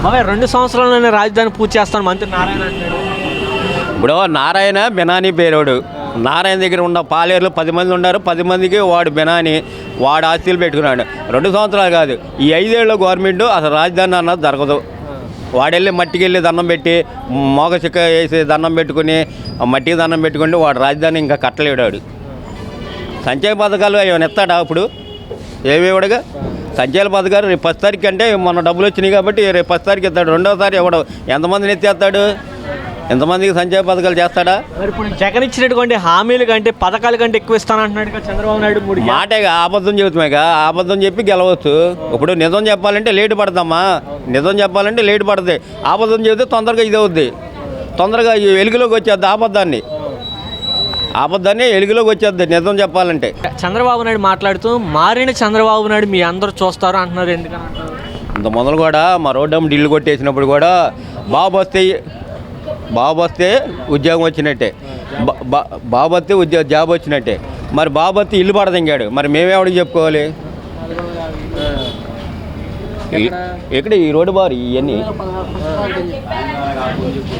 బాబాయ్ 2 సంవత్సరాల్లోనే రాజధాని పూర్తి చేస్తాను మంత్రి నారాయణ అంటున్నాడు. ఇప్పుడు నారాయణ బెనానీ పేరోడు. నారాయణ దగ్గర ఉన్న పాలేరులో 10 మంది ఉన్నారు. 10 మందికి వాడు బెనానీ, వాడు ఆస్తులు పెట్టుకున్నాడు. 2 సంవత్సరాలు కాదు, ఈ 5 ఏళ్ళ గవర్నమెంట్ అసలు రాజధాని అన్నది జరగదు. వాడెళ్ళి మట్టికి వెళ్ళి దండం పెట్టి మోగ చిక్క వేసి దండం పెట్టుకుని మట్టికి దండం పెట్టుకుంటే వాడు రాజధాని ఇంకా కట్టలేడు. వాడు సంక్షేమ పథకాలు ఏమైనా ఎత్తాడా? అప్పుడు ఏమేవాడుగా సంక్షేమ పథకాలు రేపు 10 తారీఖు అంటే మొన్న డబ్బులు వచ్చినాయి కాబట్టి రేపు 10 తారీఖు ఎత్తాడు. 2వ తారీఖు ఎవడు ఎంతమందిని ఎత్తేస్తాడు? ఎంతమందికి సంక్షేమ పథకాలు చేస్తాడా? మరి ఇప్పుడు జగన్ ఇచ్చినటువంటి హామీలు కంటే పథకాల కంటే ఎక్కువ ఇస్తానంటున్నాడు కదా చంద్రబాబు నాయుడు. 3 మాటేగా అబద్ధం చెబుతామేగా, అబద్ధం చెప్పి గెలవచ్చు. ఇప్పుడు నిజం చెప్పాలంటే లేటు పడతామా? నిజం చెప్పాలంటే లేటు పడుతుంది. అబద్ధం చెబితే తొందరగా ఇది అవుద్ది, తొందరగా వెలుగులోకి వచ్చేద్ది. అబద్ధాన్ని వెలుగులోకి వచ్చేద్ది నిజం చెప్పాలంటే. చంద్రబాబు నాయుడు మాట్లాడుతూ మారిన చంద్రబాబు నాయుడు మీ అందరూ చూస్తారు అంటున్నారు. ఎందుకని అంటారు? ఇంత మొదలు కూడా మా రోడ్డమ్మ ఢిల్లీ కొట్టేసినప్పుడు కూడా బాబు వస్తే ఉద్యోగం వచ్చినట్టే, బాబు వస్తే జాబ్ వచ్చినట్టే. మరి బాబు వస్తే ఇల్లు పడదింగాడు, మరి మేమేవాడికి చెప్పుకోవాలి? ఇక్కడ ఈ రోడ్డు బారు ఇవన్నీ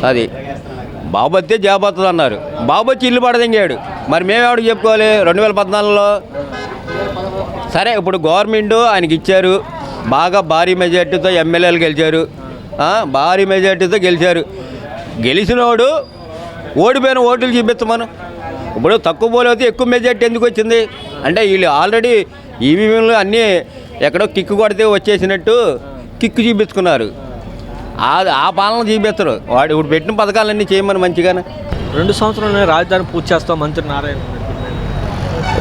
అది బాబు వస్తే జాబ్ వస్తుంది అన్నారు. బాబు వచ్చి ఇల్లు పడదింగాడు, మరి మేమేవాడికి చెప్పుకోవాలి? 2014లో సరే ఇప్పుడు గవర్నమెంట్ ఆయనకి ఇచ్చారు, బాగా భారీ మెజార్టీతో ఎమ్మెల్యేలు గెలిచారు, భారీ మెజార్టీతో గెలిచారు. గెలిచినోడు ఓడిపోయిన ఓట్లు చూపిస్తామను. ఇప్పుడు తక్కువ పోలేతే ఎక్కువ మెజార్టీ ఎందుకు వచ్చింది అంటే వీళ్ళు ఆల్రెడీ ఈవీఎంలు అన్నీ ఎక్కడో కిక్కు కొడితే వచ్చేసినట్టు కిక్కు చూపించుకున్నారు. ఆ పాలన చూపిస్తారు. వాడు ఇప్పుడు పెట్టిన పథకాలన్నీ చేయమని మంచిగానే. 2 సంవత్సరాల్లో రాజధాని పూర్తి చేస్తాం మంత్రి నారాయణ.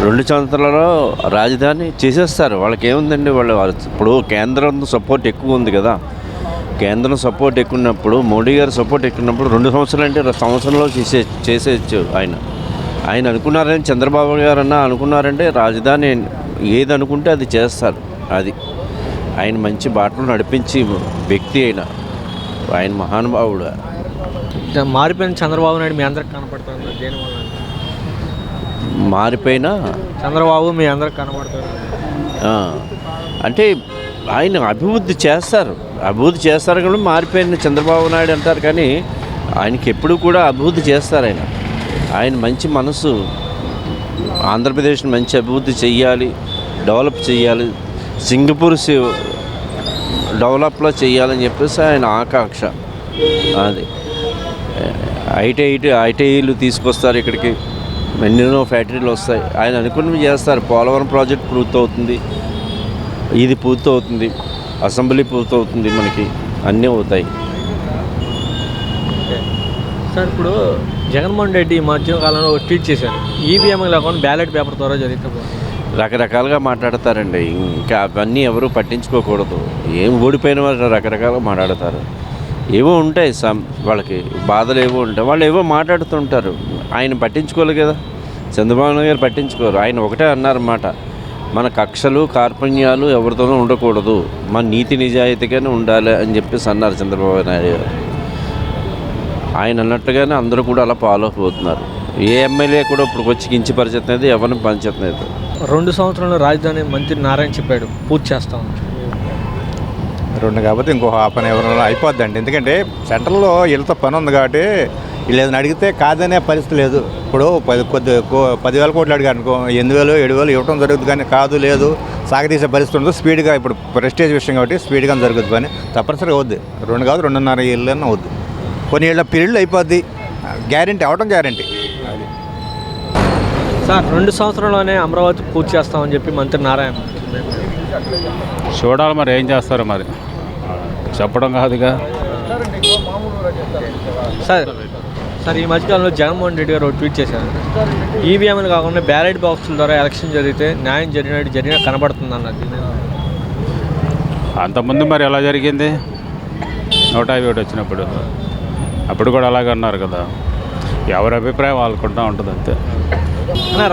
2 సంవత్సరాలలో రాజధాని చేసేస్తారు. వాళ్ళకి ఏముందండి, వాళ్ళు ఇప్పుడు కేంద్రం సపోర్ట్ ఎక్కువ ఉంది కదా. కేంద్రం సపోర్ట్ ఎక్కువ ఉన్నప్పుడు, మోడీ గారు సపోర్ట్ ఎక్కువ ఉన్నప్పుడు 2 సంవత్సరాలు అంటే సంవత్సరంలో చేసేయచ్చు. ఆయన అనుకున్నారని చంద్రబాబు గారు అనుకున్నారంటే రాజధాని ఏది అనుకుంటే అది చేస్తారు. అది ఆయన మంచి బాటలు నడిపించి వ్యక్తి ఆయన మహానుభావుడు. మారిపోయిన చంద్రబాబు నాయుడు మీ అందరికి కనపడుతుంది. దేనివల్ల మారిపోయినా చంద్రబాబు మీ అందరికి కనపడతారు అంటే ఆయన అభివృద్ధి చేస్తారు కాబట్టి మారిపోయిన చంద్రబాబు నాయుడు అంటారు. కానీ ఆయనకి ఎప్పుడు కూడా అభివృద్ధి చేస్తారు. ఆయన మంచి మనసు, ఆంధ్రప్రదేశ్ని మంచి అభివృద్ధి చెయ్యాలి, డెవలప్ చెయ్యాలి, సింగపూర్ డెవలప్లో చెయ్యాలని చెప్పేసి ఆయన ఆకాంక్ష. అది ఐటీఐలు తీసుకొస్తారు ఇక్కడికి, ఎన్నెన్నో ఫ్యాక్టరీలు వస్తాయి. ఆయన అనుకున్నవి చేస్తారు. పోలవరం ప్రాజెక్ట్ పూర్తవుతుంది, ఇది పూర్తవుతుంది, అసెంబ్లీ పూర్తవుతుంది, మనకి అన్నీ అవుతాయి. సార్ ఇప్పుడు జగన్మోహన్ రెడ్డి ఈ మధ్య కాలంలో ట్వీట్ చేశారు, ఈవీఎం లేకుండా బ్యాలెట్ పేపర్ ద్వారా జరిగితే రకరకాలుగా మాట్లాడతారండి. ఇంకా అవన్నీ ఎవరు పట్టించుకోకూడదు. ఏం ఓడిపోయిన వాళ్ళు రకరకాలుగా మాట్లాడతారు. ఏవో ఉంటాయి, వాళ్ళకి బాధలు ఏవో ఉంటాయి, వాళ్ళు ఏవో మాట్లాడుతుంటారు. ఆయన పట్టించుకోలేదు కదా, చంద్రబాబు నాయుడు గారు పట్టించుకోరు. ఆయన ఒకటే అన్నారన్నమాట, మన కక్షలు కార్పణ్యాలు ఎవరితోనూ ఉండకూడదు, మన నీతి నిజాయితీగానే ఉండాలి అని చెప్పేసి అన్నారు చంద్రబాబు నాయుడు గారు. ఆయన అన్నట్టుగానే అందరూ కూడా అలా ఫాలో అవుతున్నారు. ఏ ఎమ్మెల్యే కూడా ఇప్పుడు వచ్చి కించపరిచేది ఎవరిని పంచేది. 2 సంవత్సరాల్లో రాజధాని మంత్రి నారాయణ చెప్పాడు పూర్తి చేస్తాం. 2 కాకపోతే ఇంకో హాఫ్ అన్ అవర్ అయిపోద్దండి. ఎందుకంటే సెంట్రల్లో వీళ్ళతో పని ఉంది కాబట్టి వీళ్ళు ఏదైనా అడిగితే కాదనే పరిస్థితి లేదు. ఇప్పుడు 10,000 కోట్లు అడిగారు అనుకో, 8,000 7,000 ఇవ్వడం జరుగుతుంది. కానీ కాదు లేదు సాగతీసే పరిస్థితి ఉండదు. స్పీడ్గా ఇప్పుడు ప్రెస్టేజ్ విషయం కాబట్టి స్పీడ్గా జరుగుతుంది. పని తప్పనిసరిగా అవుద్ది. 2 కాదు 2.5 ఏళ్ళన్నా అవుద్ది. కొన్ని ఏళ్ళ పీరియడ్లో అయిపోద్ది. గ్యారంటీ అవడం గ్యారంటీ. అది సార్ 2 సంవత్సరంలోనే అమరావతి పూర్తి చేస్తామని చెప్పి మంత్రి నారాయణ. చూడాలి మరి ఏం చేస్తారో, మరి చెప్పడం కాదుగా. సార్ ఈ మధ్యకాలంలో జగన్మోహన్ రెడ్డి గారు ట్వీట్ చేశారు, ఈవీఎంలు కాకుండా బ్యాలెట్ బాక్సుల ద్వారా ఎలక్షన్ జరిగితే న్యాయం జరిగిన కనబడుతుంది అన్నది. అంతకుముందు మరి ఎలా జరిగింది? 150 వచ్చినప్పుడు అప్పుడు కూడా అలాగే అన్నారు కదా. ఎవరి అభిప్రాయం వాళ్ళకుంటా ఉంటుంది అంతే.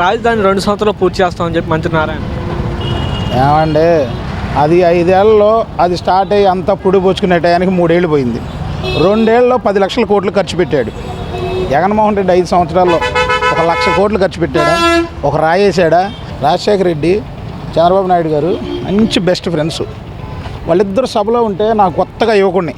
రాజధాని 2 సంవత్సరాలు పూర్తి చేస్తామని చెప్పి మంత్రి నారాయణ. ఏమంటే అది 5 ఏళ్ళలో అది స్టార్ట్ అయ్యి అంతా పుడిపుచ్చుకునే టయానికి 3 ఏళ్ళు పోయింది. 2 ఏళ్ళలో 10 లక్షల కోట్లు ఖర్చు పెట్టాడు జగన్మోహన్ రెడ్డి. 5 సంవత్సరాల్లో 1 లక్ష కోట్లు ఖర్చు పెట్టాడా? ఒక రాయేసాడా? రాజశేఖర రెడ్డి చంద్రబాబు నాయుడు గారు మంచి బెస్ట్ ఫ్రెండ్స్. వాళ్ళిద్దరు సభలో ఉంటే నాకు కొత్తగా యువకుడిని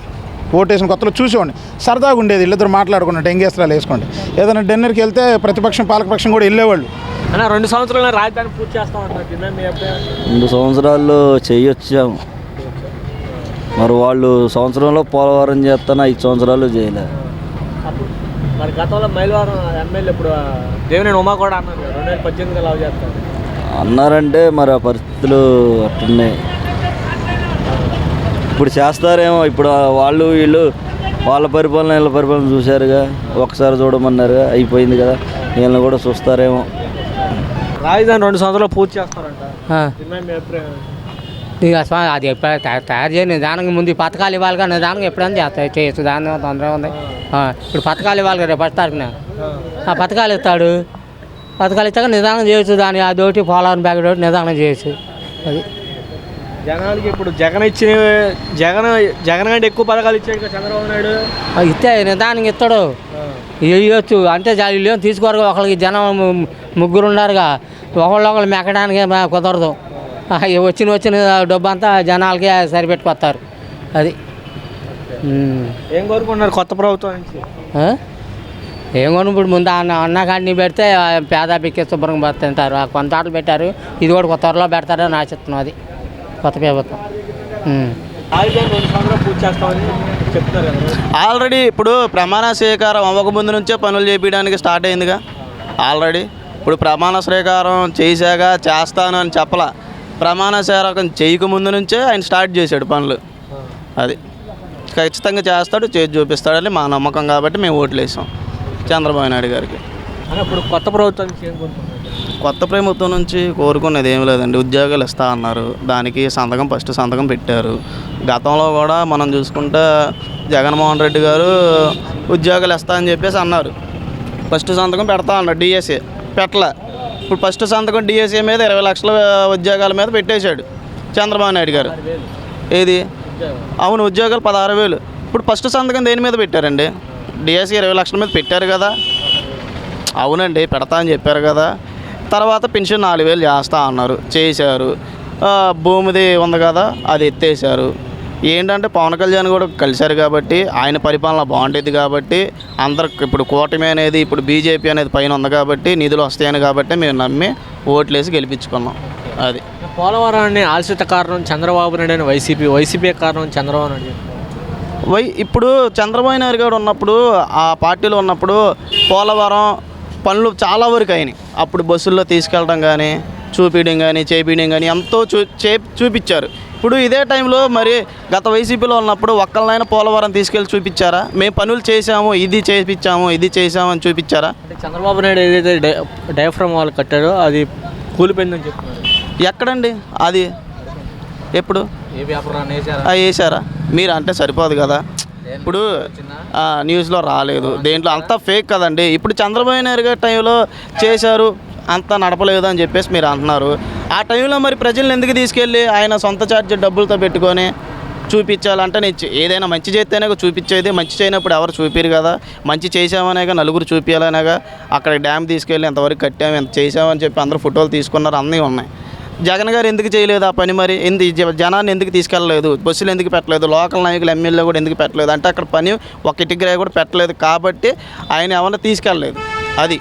ఓటేసిన కొత్తలో చూసేవాడిని, సరదాగా ఉండేది, వీళ్ళిద్దరు మాట్లాడుకున్నట్టు ఎంగేస్త్రాలు వేసుకోండి. ఏదైనా డిన్నర్కి వెళ్తే ప్రతిపక్షం పాలకపక్షం కూడా వెళ్ళేవాళ్ళు. అన్న 2 సంవత్సరాల రాజధాని పూర్తి చేస్తామంటారు, మీ అభిప్రాయం? 2 సంవత్సరాల్లో చేయొచ్చాము, మరి వాళ్ళు సంవత్సరంలో పోలవరం చేస్తాను 5 సంవత్సరాలు చేయలే. మరి గతంలో మైలవరం ఎమ్మెల్యే ఇప్పుడు దేవినేని ఉమా కూడా అన్నారు 2018 లావు చేస్తారు అన్నారంటే మరి ఆ పరిస్థితులు అట్టున్నాయి. ఇప్పుడు చేస్తారేమో, ఇప్పుడు వాళ్ళు వీళ్ళు వాళ్ళ పరిపాలన వీళ్ళ పరిపాలన చూశారుగా, ఒకసారి చూడమన్నారుగా, అయిపోయింది కదా, వీళ్ళని కూడా చూస్తారేమో. రాజధాని 2 సంవత్సరాలు పూర్తి చేస్తారంట, మీ అభిప్రాయం? ఇక అది ఎప్పుడు తయారు చేయ నిదానంగా ముందు పథకాలు ఇవ్వాలి కానీ నిదానంగా ఎప్పుడైనా చేస్తాయి చేయొచ్చు, దాని తొందర ఉంది. ఇప్పుడు పథకాలు ఇవ్వాలి కదా, రేపు 10 తారీఖున ఆ పథకాలు ఇస్తాడు, పథకాలు ఇచ్చాక నిదానం చేయొచ్చు, దాని అదొకటి పోలవరం బ్యాగ్ ఒకటి నిదానం చేయొచ్చు. అది జనాలకి ఇప్పుడు జగన్ కంటే ఎక్కువ పథకాలు ఇచ్చాడు కదా చంద్రబాబు నాయుడు. ఇస్తే నిదానంగా ఇస్తాడు, ఇవ్వచ్చు అంటే వీళ్ళు తీసుకోరు. ఒకరికి జనం 3 ఉన్నారుగా, ఒకళ్ళు మెక్కడానికి కుదరదు. వచ్చిన డబ్బు అంతా జనాలకి సరిపెట్టుకొస్తారు. అది ఏం కోరుకుంటున్నారు కొత్త ప్రభుత్వం నుంచి? ఏం కొను ఇప్పుడు ముందు అన్న కాడిని పెడితే పేద బిక్కే శుభ్రంగా తింటారు. కొంత ఆటలు పెట్టారు, ఇది కూడా కొత్త త్వరలో పెడతారని ఆశిస్తున్నాం. అది కొత్త ప్రభుత్వం. రాజధాని 2 సంవత్సరాలు పూర్తి చేస్తామని చెప్తున్నారు కదా. ఆల్రెడీ ఇప్పుడు ప్రమాణ స్వీకారం అవ్వకముందు నుంచే పనులు చేపించడానికి స్టార్ట్ అయిందిగా. ఆల్రెడీ ఇప్పుడు ప్రమాణ స్వీకారం చేశాక చేస్తాను అని చెప్పలా, ప్రమాణ స్వీకారం చేయకముందు నుంచే ఆయన స్టార్ట్ చేశాడు పనులు. అది ఖచ్చితంగా చేస్తాడు, చేసి చూపిస్తాడని మా నమ్మకం కాబట్టి మేము ఓట్లు వేసాం చంద్రబాబు నాయుడు గారికి. ఇప్పుడు కొత్త ప్రభుత్వం నుంచి ఏం కోరుకుంటున్నారు? కొత్త ప్రభుత్వం నుంచి కోరుకునేది ఏం లేదండి, ఉద్యోగాలు ఇస్తా అన్నారు, దానికి ఫస్ట్ సంతకం పెట్టారు. గతంలో కూడా మనం చూసుకుంటే జగన్మోహన్ రెడ్డి గారు ఉద్యోగాలు ఇస్తా అని చెప్పేసి అన్నారు, ఫస్ట్ సంతకం పెడతా అన్నారు, డిఎస్ఏ పెట్టలే. ఇప్పుడు ఫస్ట్ సంతకం డిఎస్ఏ మీద 20 లక్షల ఉద్యోగాల మీద పెట్టేశాడు చంద్రబాబు నాయుడు గారు. ఏది అవును, ఉద్యోగాలు 16,000. ఇప్పుడు ఫస్ట్ సంతకం దేని మీద పెట్టారండి? డిఎస్ఏ 20 లక్షల మీద పెట్టారు కదా. అవునండి, పెడతా అని చెప్పారు కదా. తర్వాత పెన్షన్ 4,000 చేస్తా అన్నారు, చేశారు. భూమిది ఉంది కదా, అది ఎత్తేసారు. ఏంటంటే పవన్ కళ్యాణ్ కూడా కలిశారు కాబట్టి ఆయన పరిపాలన బాగుండేది కాబట్టి అందరికి ఇప్పుడు కూటమి అనేది ఇప్పుడు బీజేపీ అనేది పైన ఉంది కాబట్టి నిధులు వస్తాయని కాబట్టి మేము నమ్మి ఓట్లేసి గెలిపించుకున్నాం. అది పోలవరాన్ని ఆలస్యత కారణం చంద్రబాబు నాయుడు అని వైసీపీ కారణం చంద్రబాబు నాయుడు. ఇప్పుడు చంద్రబాబు నాయుడు గారు ఉన్నప్పుడు ఆ పార్టీలో ఉన్నప్పుడు పోలవరం పనులు చాలా వరకు అయినాయి. అప్పుడు బస్సుల్లో తీసుకెళ్ళడం కానీ చూపించడం కానీ చేపించడం కానీ ఎంతో చూపించారు. ఇప్పుడు ఇదే టైంలో మరి గత వైసీపీలో ఉన్నప్పుడు ఒక్కళ్ళనైనా పోలవరం తీసుకెళ్ళి చూపించారా? మేము పనులు చేసాము, ఇది చేయించాము, ఇది చేసామని చూపించారా? అంటే చంద్రబాబు నాయుడు ఏదైతే డయాఫ్రమ్ వాళ్ళు కట్టాడో అది కూలిపోయిందని చెప్తున్నారు. ఎక్కడండి అది? ఎప్పుడు ఏ వ్యాపారాన్ని వేసారా? మీరు అంటే సరిపోదు కదా. ఇప్పుడు న్యూస్లో రాలేదు, దేంట్లో అంతా ఫేక్ కదండి. ఇప్పుడు చంద్రబాబు నాయుడు గారి టైంలో చేశారు, అంతా నడపలేదు అని చెప్పేసి మీరు అంటున్నారు. ఆ టైంలో మరి ప్రజలను ఎందుకు తీసుకెళ్ళి ఆయన సొంత ఛార్జ్ డబ్బులతో పెట్టుకొని చూపించాలంటే నేను ఏదైనా మంచి చేస్తేనే చూపించేది, మంచి చేయనప్పుడు ఎవరు చూపిరు కదా. మంచి చేసామనేగా నలుగురు చూపించాలనేగా అక్కడ డ్యామ్ తీసుకెళ్ళి ఎంతవరకు కట్టాము, ఎంత చేసామని చెప్పి అందరూ ఫోటోలు తీసుకున్నారు, అన్నీ ఉన్నాయి. జగన్ గారు ఎందుకు చేయలేదు ఆ పని? మరి జనాన్ని ఎందుకు తీసుకెళ్ళలేదు, బస్సులు ఎందుకు పెట్టలేదు, లోకల్ నాయకులు ఎమ్మెల్యే కూడా ఎందుకు పెట్టలేదు? అంటే అక్కడ పని ఒక ఇటుగ్రాయ కూడా పెట్టలేదు కాబట్టి ఆయన ఎవరిని తీసుకెళ్ళలేదు. అది